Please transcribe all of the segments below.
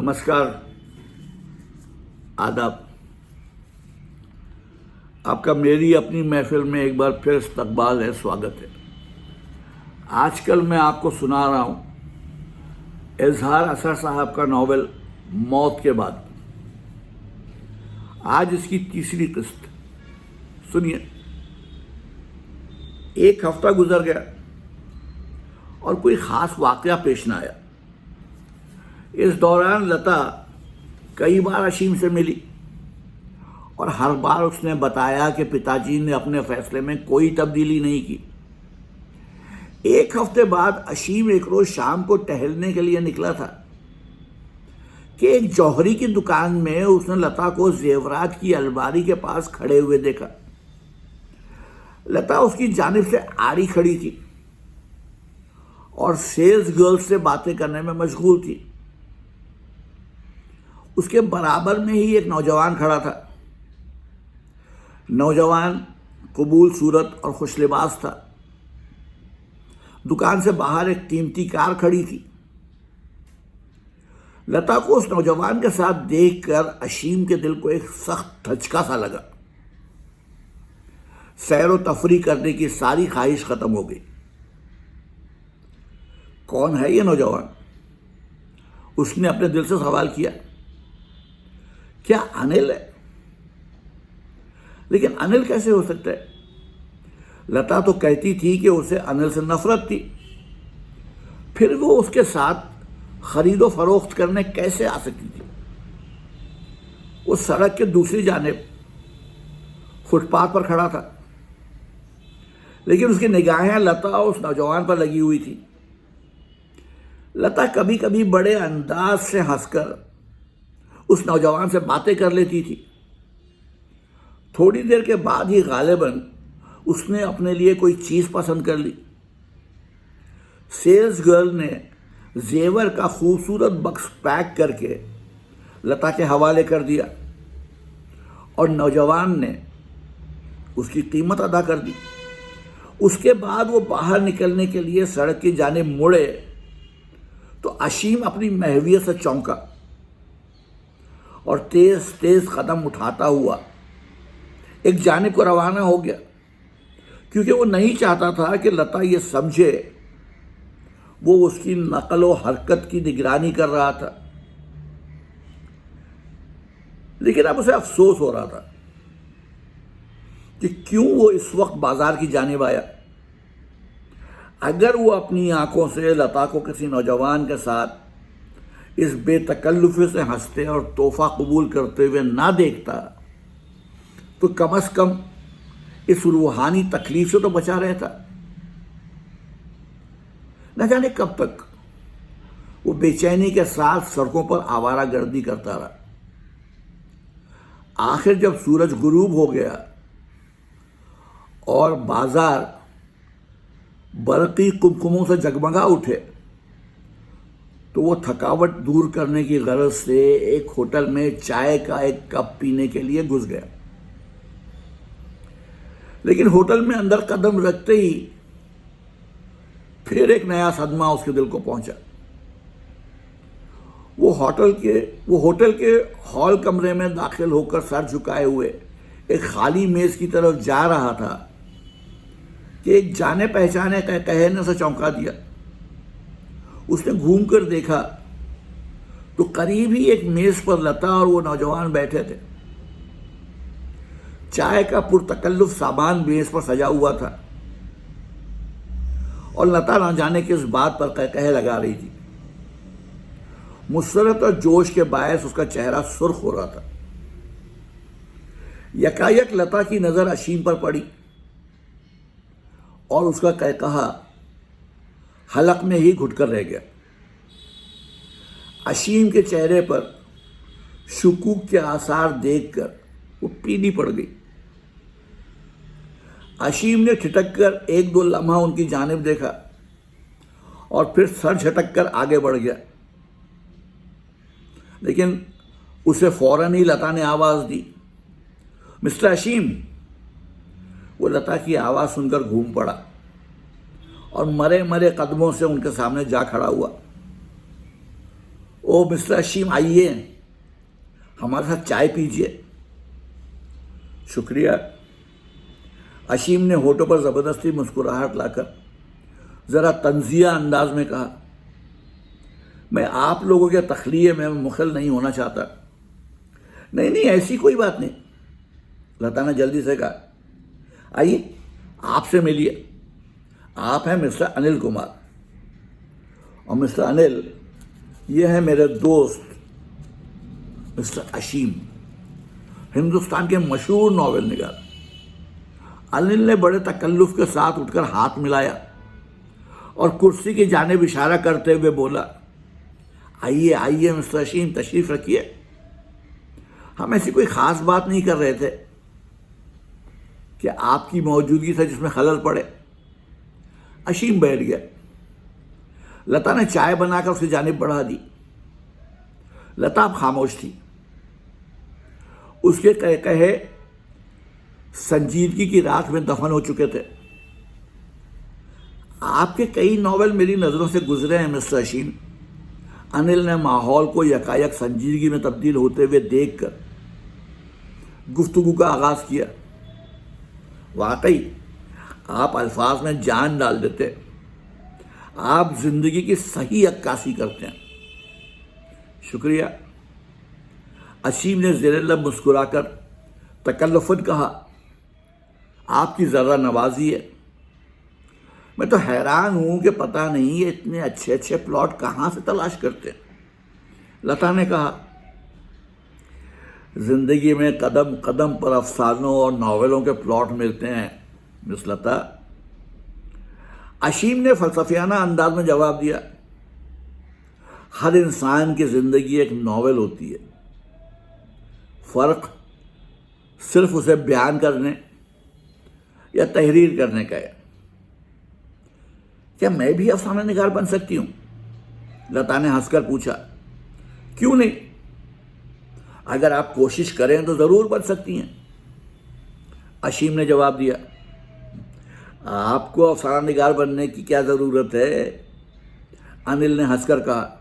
नमस्कार, आदाब। आपका मेरी अपनी महफिल में एक बार फिर इस्तकबाल है, स्वागत है। आजकल मैं आपको सुना रहा हूँ इजहार असर साहब का नॉवेल मौत के बाद। आज इसकी तीसरी किस्त। सुनिए। एक हफ्ता गुजर गया और कोई खास वाकया पेश ना आया। इस दौरान लता कई बार अशीम से मिली और हर बार उसने बताया कि पिताजी ने अपने फैसले में कोई तब्दीली नहीं की। एक हफ्ते बाद अशीम एक रोज शाम को टहलने के लिए निकला था कि एक जौहरी की दुकान में उसने लता को जेवरात की अलमारी के पास खड़े हुए देखा। लता उसकी जानिब से आड़ी खड़ी थी और सेल्स गर्ल से बातें करने में मशगूल थी। उसके बराबर में ही एक नौजवान खड़ा था। नौजवान कबूल सूरत और खुश लिबास था। दुकान से बाहर एक कीमती कार खड़ी थी। लता को उस नौजवान के साथ देखकर अशीम के दिल को एक सख्त धचका सा लगा। सैर व तफरी करने की सारी ख्वाहिश खत्म हो गई। कौन है ये नौजवान? उसने अपने दिल से सवाल किया। क्या अनिल है? लेकिन अनिल कैसे हो सकता है? लता तो कहती थी कि उसे अनिल से नफरत थी। फिर वो उसके साथ खरीदो फरोख्त करने कैसे आ सकती थी? वो सड़क के दूसरी जानिब फुटपाथ पर खड़ा था, लेकिन उसकी निगाहें लता और उस नौजवान पर लगी हुई थी। लता कभी कभी बड़े अंदाज से हंसकर उस नौजवान से बातें कर लेती थी। थोड़ी देर के बाद ही गालिबन उसने अपने लिए कोई चीज पसंद कर ली। सेल्स गर्ल ने जेवर का खूबसूरत बक्स पैक करके लता के हवाले कर दिया और नौजवान ने उसकी कीमत अदा कर दी। उसके बाद वो बाहर निकलने के लिए सड़क की जानिब मुड़े तो अशीम अपनी महवियत से चौंका और तेज तेज कदम उठाता हुआ एक जानिब को रवाना हो गया, क्योंकि वो नहीं चाहता था कि लता ये समझे वो उसकी नकल व हरकत की निगरानी कर रहा था। लेकिन अब उसे अफसोस हो रहा था कि क्यों वो इस वक्त बाजार की जानिब आया। अगर वो अपनी आंखों से लता को किसी नौजवान के साथ इस बेतकल्लुफ़ी से हंसते और तोहफा कबूल करते हुए ना देखता तो कम से कम इस रूहानी तकलीफ से तो बचा रहता। न जाने कब तक वो बेचैनी के साथ सड़कों पर आवारागर्दी करता रहा। आखिर जब सूरज गुरूब हो गया और बाजार बरकी कुमकुमों से जगमगा उठे तो वो थकावट दूर करने की गरज से एक होटल में चाय का एक कप पीने के लिए घुस गया। लेकिन होटल में अंदर कदम रखते ही फिर एक नया सदमा उसके दिल को पहुंचा। वो होटल के हॉल कमरे में दाखिल होकर सर झुकाए हुए एक खाली मेज की तरफ जा रहा था कि एक जाने पहचाने का कहने से चौंका दिया। उसने घूमकर देखा तो करीब ही एक मेज पर लता और वो नौजवान बैठे थे। चाय का पुरतकल्लुफ सामान मेज पर सजा हुआ था और लता ना जाने किस बात पर कह लगा रही थी। मुसरत और जोश के बायस उसका चेहरा सुर्ख हो रहा था। यकायक लता की नजर अशीम पर पड़ी और उसका कहा हलक में ही घुटकर रह गया। अशीम के चेहरे पर शुकूक के आसार देखकर वो पीली पड़ गई। अशीम ने ठिठक कर एक दो लम्हा उनकी जानिब देखा और फिर सर झटक कर आगे बढ़ गया। लेकिन उसे फौरन ही लता ने आवाज दी, मिस्टर अशीम। वो लता की आवाज सुनकर घूम पड़ा और मरे मरे कदमों से उनके सामने जा खड़ा हुआ। ओ मिस्टर अशीम, आइए हमारे साथ चाय पीजिए। शुक्रिया। अशीम ने होठों पर ज़बरदस्ती मुस्कुराहट लाकर ज़रा तंजिया अंदाज में कहा, मैं आप लोगों के तखलीए में मुखल नहीं होना चाहता। नहीं नहीं, ऐसी कोई बात नहीं, लता ने जल्दी से कहा। आइए आपसे मिलिए, आप हैं मिस्टर अनिल कुमार, और मिस्टर अनिल ये हैं मेरे दोस्त मिस्टर अशीम, हिंदुस्तान के मशहूर नॉवेल निगार। अनिल ने बड़े तकल्लुफ़ के साथ उठकर हाथ मिलाया और कुर्सी की जानिब इशारा करते हुए बोला, आइए आइए मिस्टर अशीम, तशरीफ़ रखिए। हम ऐसी कोई ख़ास बात नहीं कर रहे थे कि आपकी मौजूदगी से जिसमें खलल पड़े। अशीम बैठ गया। लता ने चाय बनाकर उसकी जानिब बढ़ा दी। लता अब खामोश थी। उसके कहे संजीदगी की राख में दफन हो चुके थे। आपके कई नॉवेल मेरी नज़रों से गुजरे हैं मिस्टर अशीम। अनिल ने माहौल को यकायक संजीदगी में तब्दील होते हुए देखकर गुफ्तगू का आगाज़ किया। वाकई आप अल्फाज में जान डाल देते। आप जिंदगी की सही अक्कासी करते हैं। शुक्रिया। अशीम ने ज़ेर-ए-लब मुस्कुराकर तकल्लुफ़न कहा, आपकी ज़रा नवाजी है। मैं तो हैरान हूं कि पता नहीं ये इतने अच्छे अच्छे प्लॉट कहाँ से तलाश करते हैं। लता ने कहा, जिंदगी में कदम कदम पर अफसानों और नावलों के प्लॉट मिलते हैं मिस लता। अशीम ने फलसफियाना अंदाज में जवाब दिया, हर इंसान की जिंदगी एक नावल होती है, फ़र्क सिर्फ उसे बयान करने या तहरीर करने का है। क्या मैं भी अफसाना निगार बन सकती हूं? लता ने हंसकर पूछा। क्यों नहीं, अगर आप कोशिश करें तो जरूर बन सकती हैं, अशीम ने जवाब दिया। आपको अफसाना निगार बनने की क्या जरूरत है? अनिल ने हंसकर कहा,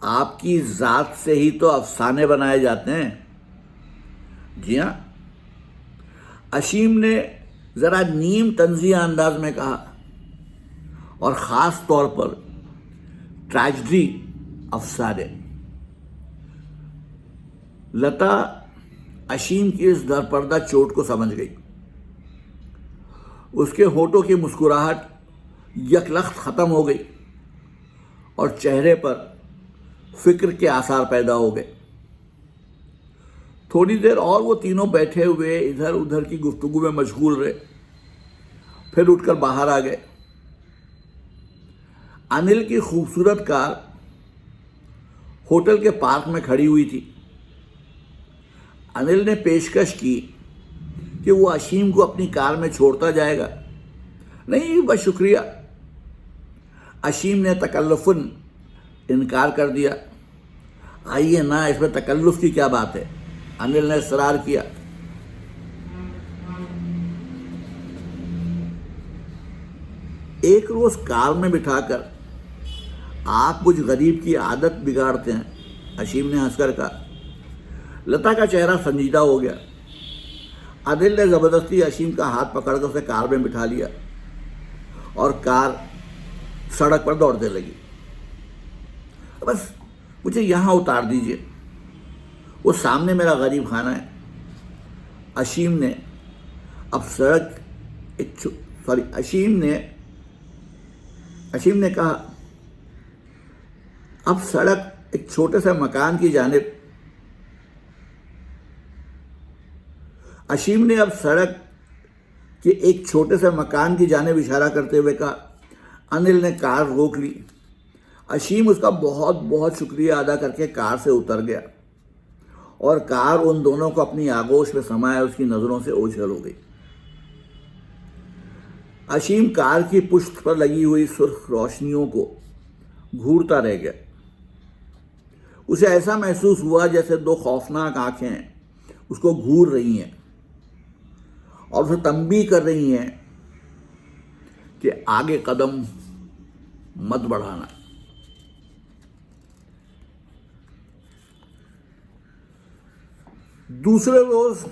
आपकी जात से ही तो अफसाने बनाए जाते हैं। जी हाँ, अशीम ने जरा नीम तंजिया अंदाज में कहा, और ख़ास तौर पर ट्रेजेडी अफसाने। लता अशीम की इस दरपर्दा चोट को समझ गई। उसके होठों की मुस्कुराहट यकलख्त ख़त्म हो गई और चेहरे पर फिक्र के आसार पैदा हो गए। थोड़ी देर और वो तीनों बैठे हुए इधर उधर की गुफ्तगू में मशगूल रहे, फिर उठकर बाहर आ गए। अनिल की खूबसूरत कार होटल के पार्क में खड़ी हुई थी। अनिल ने पेशकश की कि वो अशीम को अपनी कार में छोड़ता जाएगा। नहीं, बस शुक्रिया। अशीम ने तकल्लुफ़न इनकार कर दिया। आइए ना, इसमें तकल्लुफ़ की क्या बात है, अनिल ने इसरार किया। एक रोज़ कार में बिठाकर आप कुछ गरीब की आदत बिगाड़ते हैं, अशीम ने हंसकर कहा। लता का चेहरा संजीदा हो गया। अनिल ने ज़बरदस्ती अशीम का हाथ पकड़कर उसे कार में बिठा लिया और कार सड़क पर दौड़ने लगी। बस मुझे यहाँ उतार दीजिए, वो सामने मेरा गरीब खाना है। अशीम ने कहा, अब सड़क एक छोटे से मकान की जानिब अशीम ने अब सड़क के एक छोटे से मकान की जानिब इशारा करते हुए कहा। अनिल ने कार रोक ली। अशीम उसका बहुत बहुत शुक्रिया अदा करके कार से उतर गया और कार उन दोनों को अपनी आगोश में समाये उसकी नज़रों से ओझल हो गई। अशीम कार की पुश्त पर लगी हुई सुर्ख रोशनियों को घूरता रह गया। उसे ऐसा महसूस हुआ जैसे दो खौफनाक आंखें उसको घूर रही हैं और उसे तंबीह कर रही हैं कि आगे कदम मत बढ़ाना। दूसरे रोज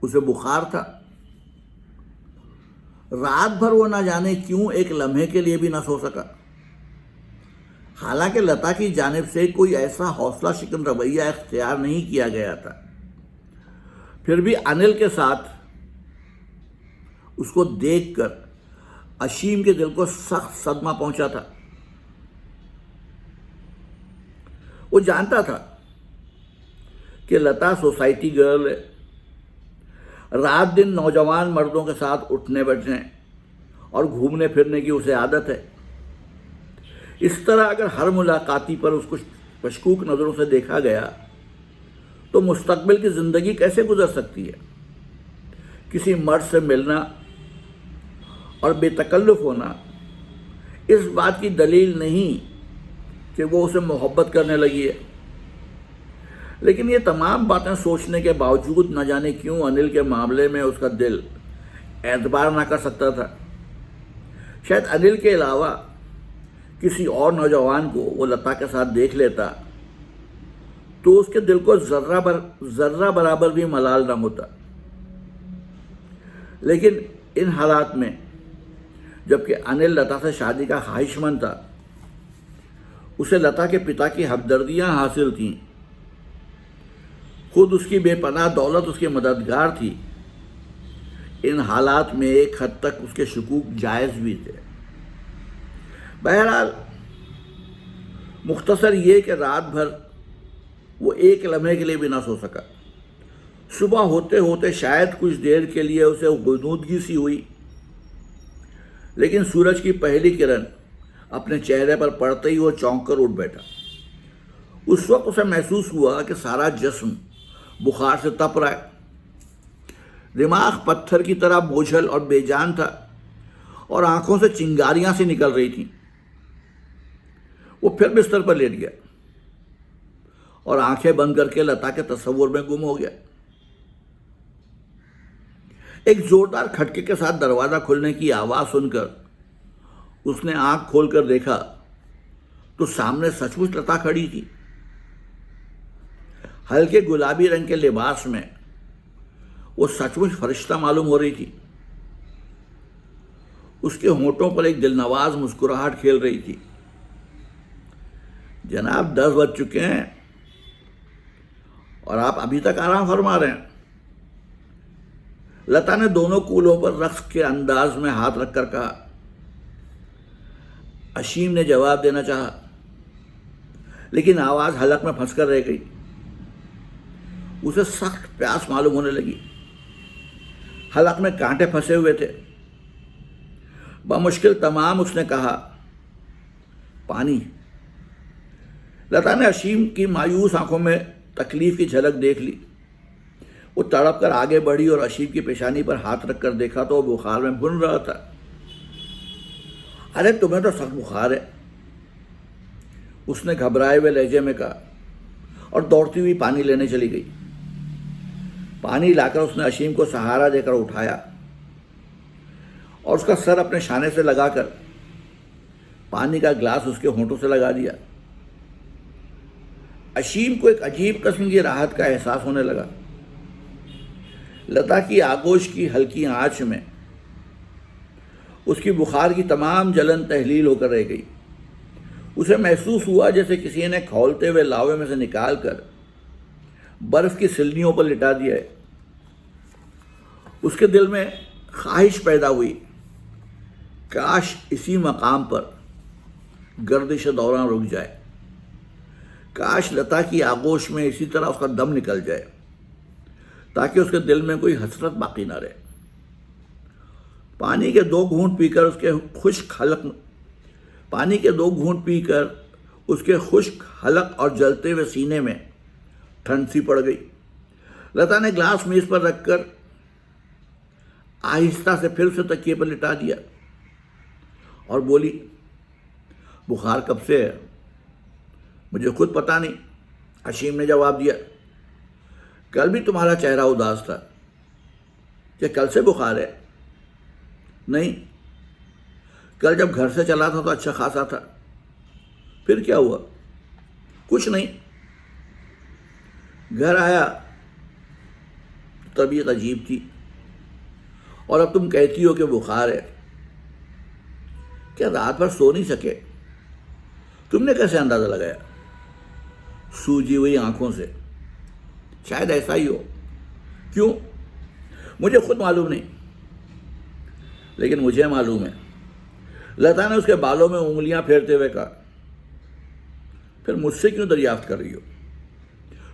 उसे बुखार था। रात भर वो ना जाने क्यों एक लम्हे के लिए भी ना सो सका। हालांकि लता की जानिब से कोई ऐसा हौसला शिकन रवैया इख्तियार नहीं किया गया था, फिर भी अनिल के साथ उसको देखकर अशीम के दिल को सख्त सदमा पहुंचा था। वो जानता था कि लता सोसाइटी गर्ल है, रात दिन नौजवान मर्दों के साथ उठने बैठने और घूमने फिरने की उसे आदत है। इस तरह अगर हर मुलाकाती पर उसको मशकूक नज़रों से देखा गया तो मुस्तकबिल की ज़िंदगी कैसे गुजर सकती है। किसी मर्द से मिलना और बेतकल्लुफ़ होना इस बात की दलील नहीं कि वो उसे मोहब्बत करने लगी है। लेकिन ये तमाम बातें सोचने के बावजूद न जाने क्यों अनिल के मामले में उसका दिल एतबार ना कर सकता था। शायद अनिल के अलावा किसी और नौजवान को वो लता के साथ देख लेता तो उसके दिल को जर्रा बराबर भी मलाल न होता। लेकिन इन हालात में जबकि अनिल लता से शादी का ख्वाहिशमंद था, उसे लता के पिता की हमदर्दियां हासिल थीं, खुद उसकी बेपनाह दौलत उसकी मददगार थी। इन हालात में एक हद तक उसके शकूक जायज़ भी थे। बहरहाल मुख्तसर ये कि रात भर वो एक लम्हे के लिए भी ना सो सका। सुबह होते होते शायद कुछ देर के लिए उसे गुनूदगी सी हुई, लेकिन सूरज की पहली किरण अपने चेहरे पर पड़ते ही वो चौंक कर उठ बैठा। उस वक्त उसे महसूस हुआ कि सारा जिस्म बुखार से तप रहा है। दिमाग पत्थर की तरह बोझल और बेजान था और आंखों से चिंगारियां सी निकल रही थीं। वो फिर बिस्तर पर लेट गया और आंखें बंद करके लता के तस्वुर में गुम हो गया। एक जोरदार खटके के साथ दरवाजा खुलने की आवाज सुनकर उसने आंख खोलकर देखा तो सामने सचमुच लता खड़ी थी। हल्के गुलाबी रंग के लिबास में वो सचमुच फरिश्ता मालूम हो रही थी। उसके होंठों पर एक दिलनवाज मुस्कुराहट खेल रही थी। जनाब 10 बज चुके हैं और आप अभी तक आराम फरमा रहे हैं। लता ने दोनों कूलों पर रक्स के अंदाज में हाथ रखकर कहा। अशीम ने जवाब देना चाहा, लेकिन आवाज हलक में फंसकर रह गई। उसे सख्त प्यास मालूम होने लगी। हलक में कांटे फंसे हुए थे। बमुश्किल तमाम उसने कहा, पानी। लता ने अशीम की मायूस आंखों में तकलीफ की झलक देख ली। वो तड़प कर आगे बढ़ी और अशीम की पेशानी पर हाथ रखकर देखा तो वो बुखार में भुन रहा था। अरे तुम्हें तो सख्त बुखार है, उसने घबराए हुए लहजे में कहा और दौड़ती हुई पानी लेने चली गई। पानी लाकर उसने अशीम को सहारा देकर उठाया और उसका सर अपने शाने से लगाकर पानी का ग्लास उसके होंठों से लगा दिया। अशीम को एक अजीब किस्म की राहत का एहसास होने लगा। लता की आगोश की हल्की आंच में उसकी बुखार की तमाम जलन तहलील होकर रह गई। उसे महसूस हुआ जैसे किसी ने खौलते हुए लावे में से निकालकर बर्फ की सिल्लियों पर लिटा दिया है। उसके दिल में ख्वाहिश पैदा हुई, काश इसी मकाम पर गर्दिश दौरान रुक जाए, काश लता की आगोश में इसी तरह उसका दम निकल जाए ताकि उसके दिल में कोई हसरत बाकी ना रहे। पानी के 2 घूंट पीकर उसके खुश्क हलक और जलते हुए सीने में ठंड सी पड़ गई। लता ने ग्लास मेज पर रखकर आहिस्ता से फिर उसे तकिए पर लिटा दिया और बोली, बुखार कब से है? मुझे खुद पता नहीं, अशीम ने जवाब दिया। कल भी तुम्हारा चेहरा उदास था। क्या कल से बुखार है? नहीं, कल जब घर से चला था तो अच्छा खासा था। फिर क्या हुआ? कुछ नहीं। घर आया तबीयत अजीब थी, और अब तुम कहती हो कि बुखार है। क्या रात भर सो नहीं सके? तुमने कैसे अंदाजा लगाया? सूजी हुई आंखों से। शायद ऐसा ही हो। क्यों? मुझे खुद मालूम नहीं, लेकिन मुझे मालूम है। लता ने उसके बालों में उंगलियां फेरते हुए कहा, फिर मुझसे क्यों दरियाफ्त कर रही हो?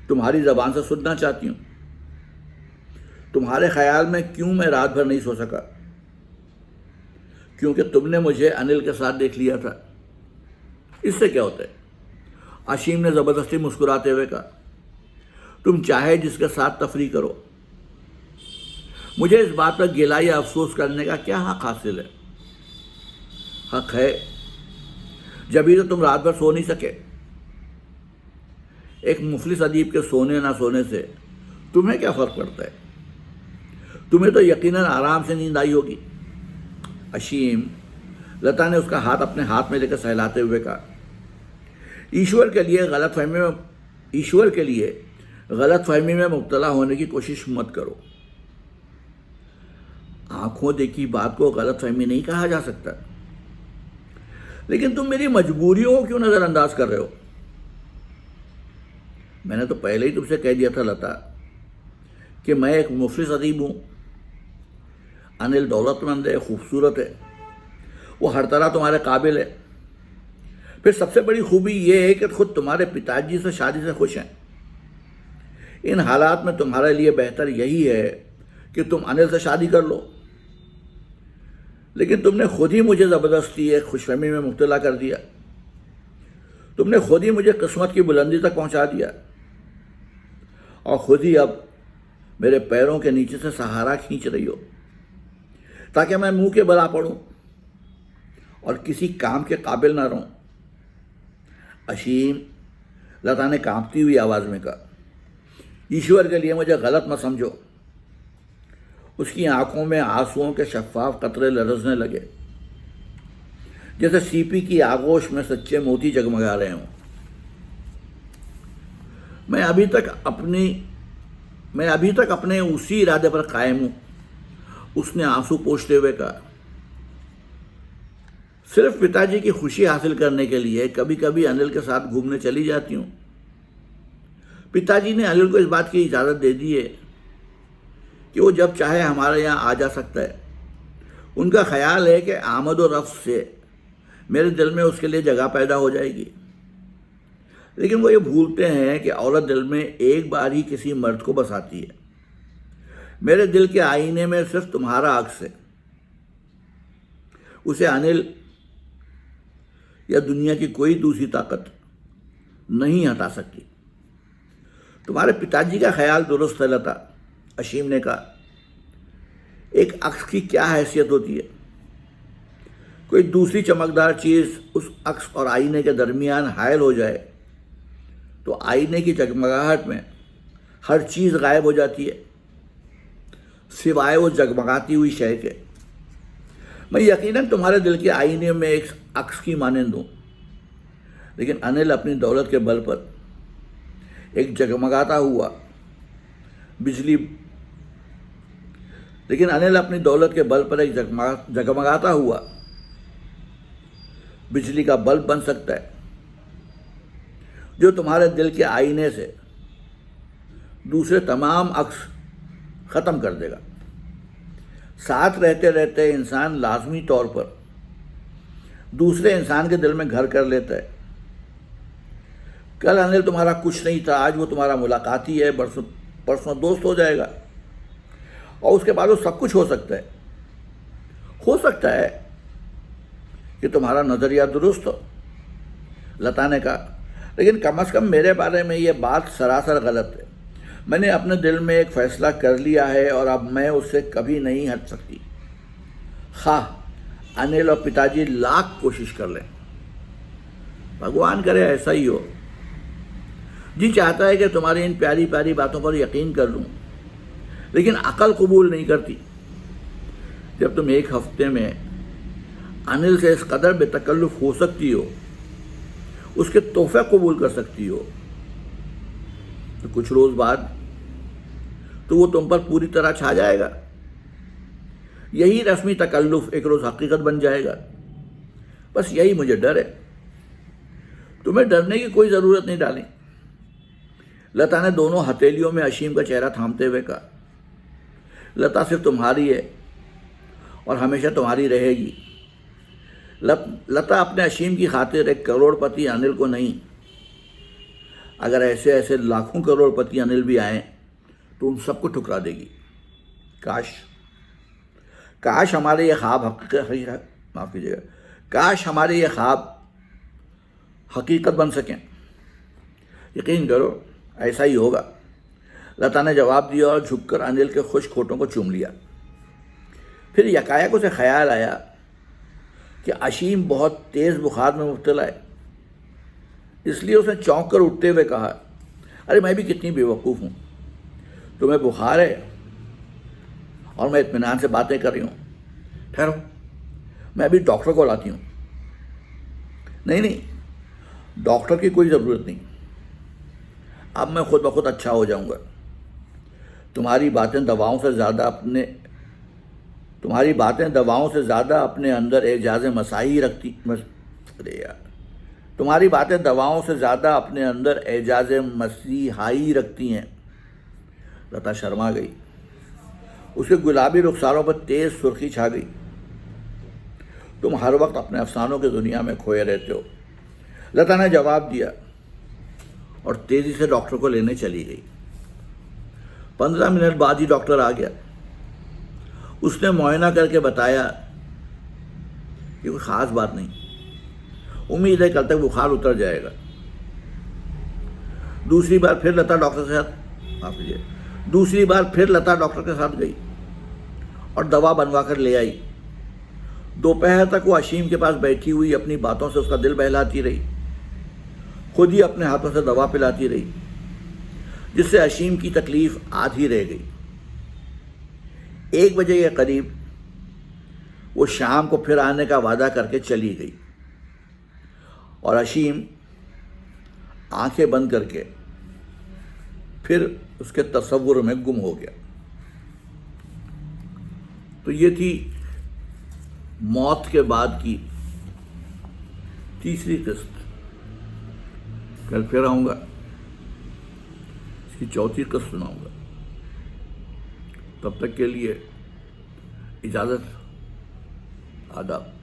तुम्हारी जबान से सुनना चाहती हूं। तुम्हारे ख्याल में क्यों मैं रात भर नहीं सो सका? क्योंकि तुमने मुझे अनिल के साथ देख लिया था। इससे क्या होता है? अशीम ने जबरदस्ती मुस्कुराते हुए कहा, तुम चाहे जिसके साथ तफरी करो, मुझे इस बात पर गिला या अफसोस करने का क्या हक हासिल है? हक है, जब ही तो तुम रात भर सो नहीं सके। एक मुफलिस अदीब के सोने ना सोने से तुम्हें क्या फर्क पड़ता है? तुम्हें तो यकीनन आराम से नींद आई होगी। अशीम, लता ने उसका हाथ अपने हाथ में लेकर सहलाते हुए कहा, ईश्वर के लिए गलतफहमी में मुब्तला होने की कोशिश मत करो। आंखों देखी बात को गलतफहमी नहीं कहा जा सकता। लेकिन तुम मेरी मजबूरियों को क्यों नजरअंदाज कर रहे हो? मैंने तो पहले ही तुमसे कह दिया था लता कि मैं एक मुफलिस अदीब हूं। अनिल दौलतमंद है, खूबसूरत है, वो हर तरह तुम्हारे काबिल है। फिर सबसे बड़ी खूबी ये है कि खुद तुम्हारे पिताजी से शादी से खुश हैं। इन हालात में तुम्हारे लिए बेहतर यही है कि तुम अनिल से शादी कर लो। लेकिन तुमने खुद ही मुझे ज़बरदस्ती एक खुशफहमी में मुब्तला कर दिया। तुमने खुद ही मुझे किस्मत की बुलंदी तक पहुंचा दिया, और खुद ही अब मेरे पैरों के नीचे से सहारा खींच रही हो ताकि मैं मुंह के बल आ पड़ूं और किसी काम के काबिल ना रहूं। अशीम, लता ने कांपती हुई आवाज़ में कहा, ईश्वर के लिए मुझे गलत मत समझो। उसकी आंखों में आंसुओं के शफाफ कतरे लरसने लगे, जैसे सीपी की आगोश में सच्चे मोती जगमगा रहे हों। मैं अभी तक अपने उसी इरादे पर कायम हूं, उसने आंसू पोंछते हुए कहा। सिर्फ पिताजी की खुशी हासिल करने के लिए कभी कभी अनिल के साथ घूमने चली जाती हूं। पिताजी ने अनिल को इस बात की इजाज़त दे दी है कि वो जब चाहे हमारे यहाँ आ जा सकता है। उनका ख्याल है कि आमद और रफ्त से मेरे दिल में उसके लिए जगह पैदा हो जाएगी। लेकिन वो ये भूलते हैं कि औरत दिल में एक बार ही किसी मर्द को बसाती है। मेरे दिल के आईने में सिर्फ तुम्हारा अक्स है। उसे अनिल या दुनिया की कोई दूसरी ताकत नहीं हटा सकती। तुम्हारे पिताजी का ख्याल दुरुस्त है लता, अशीम ने कहा। एक अक्स की क्या हैसियत होती है? कोई दूसरी चमकदार चीज़ उस अक्स और आईने के दरमियान हायल हो जाए तो आईने की जगमगाहट में हर चीज़ गायब हो जाती है सिवाय वो जगमगाती हुई शय के। मैं यकीनन तुम्हारे दिल के आईने में एक अक्स की मानंद हूँ, लेकिन अनिल अपनी दौलत के बल पर एक जगमगाता हुआ बिजली का बल्ब बन सकता है, जो तुम्हारे दिल के आईने से दूसरे तमाम अक्स ख़त्म कर देगा। साथ रहते रहते इंसान लाजमी तौर पर दूसरे इंसान के दिल में घर कर लेता है। कल अनिल तुम्हारा कुछ नहीं था, आज वो तुम्हारा मुलाकाती है, परसों दोस्त हो जाएगा, और उसके बाद वो सब कुछ हो सकता है। हो सकता है कि तुम्हारा नज़रिया दुरुस्त हो, लता ने कहा, लेकिन कम से कम मेरे बारे में ये बात सरासर गलत है। मैंने अपने दिल में एक फ़ैसला कर लिया है और अब मैं उससे कभी नहीं हट सकती, खा अनिल और पिताजी लाख कोशिश कर लें। भगवान करे ऐसा ही हो। जी चाहता है कि तुम्हारी इन प्यारी प्यारी बातों पर यकीन कर लूँ, लेकिन अकल कबूल नहीं करती। जब तुम एक हफ्ते में अनिल से इस कदर बेतकल्लुफ़ हो सकती हो, उसके तोहफे कबूल कर सकती हो, तो कुछ रोज़ बाद तो वो तुम पर पूरी तरह छा जाएगा। यही रस्मी तकल्लुफ एक रोज़ हकीकत बन जाएगा। बस यही मुझे डर है। तुम्हें डरने की कोई ज़रूरत नहीं डाली। लता ने दोनों हथेलियों में अशीम का चेहरा थामते हुए कहा, लता सिर्फ तुम्हारी है और हमेशा तुम्हारी रहेगी। लता अपने अशीम की खातिर एक करोड़पति अनिल को नहीं, अगर ऐसे ऐसे लाखों करोड़पति अनिल भी आए तो उन सबको ठुकरा देगी। काश हमारे ये ख्वाब माफ़ कीजिएगा, काश हमारे ये ख्वाब हकीकत बन सकें। यकीन करो ऐसा ही होगा, लता ने जवाब दिया और झुककर अनिल के खुश होठों को चूम लिया। फिर यकायक उसे ख्याल आया कि अशीम बहुत तेज़ बुखार में मुब्तला है, इसलिए उसने चौंक कर उठते हुए कहा, अरे मैं भी कितनी बेवकूफ़ हूँ, तुम्हें बुखार है और मैं इत्मीनान से बातें कर रही हूँ। ठहरो, मैं अभी डॉक्टर को लाती हूँ। नहीं, डॉक्टर की कोई ज़रूरत नहीं, अब मैं खुद ब खुद अच्छा हो जाऊँगा। तुम्हारी बातें दवाओं से ज़्यादा अपने अंदर एजाज़ मसीहाई रखती तुम्हारी बातें दवाओं से ज़्यादा अपने अंदर एजाज़ मसीहाई रखती हैं। लता शर्मा गई, उसके गुलाबी रुखसारों पर तेज़ सुर्खी छा गई। तुम हर वक्त अपने अफसानों की दुनिया में खोए रहते हो, लता ने जवाब दिया और तेज़ी से डॉक्टर को लेने चली गई। 15 मिनट बाद ही डॉक्टर आ गया। उसने मुआयना करके बताया कि कोई ख़ास बात नहीं, उम्मीद है कल तक बुखार उतर जाएगा। दूसरी बार फिर लता डॉक्टर के साथ गई और दवा बनवा कर ले आई। दोपहर तक वो अशीम के पास बैठी हुई अपनी बातों से उसका दिल बहलाती रही, खुद ही अपने हाथों से दवा पिलाती रही, जिससे अशीम की तकलीफ आधी रह गई। 1 बजे के करीब वो शाम को फिर आने का वादा करके चली गई और अशीम आंखें बंद करके फिर उसके तसव्वुर में गुम हो गया। तो ये थी मौत के बाद की तीसरी किस्त। कल फिर आऊँगा, इसकी चौथी किस्त सुनाऊँगा। तब तक के लिए इजाज़त, आदाब।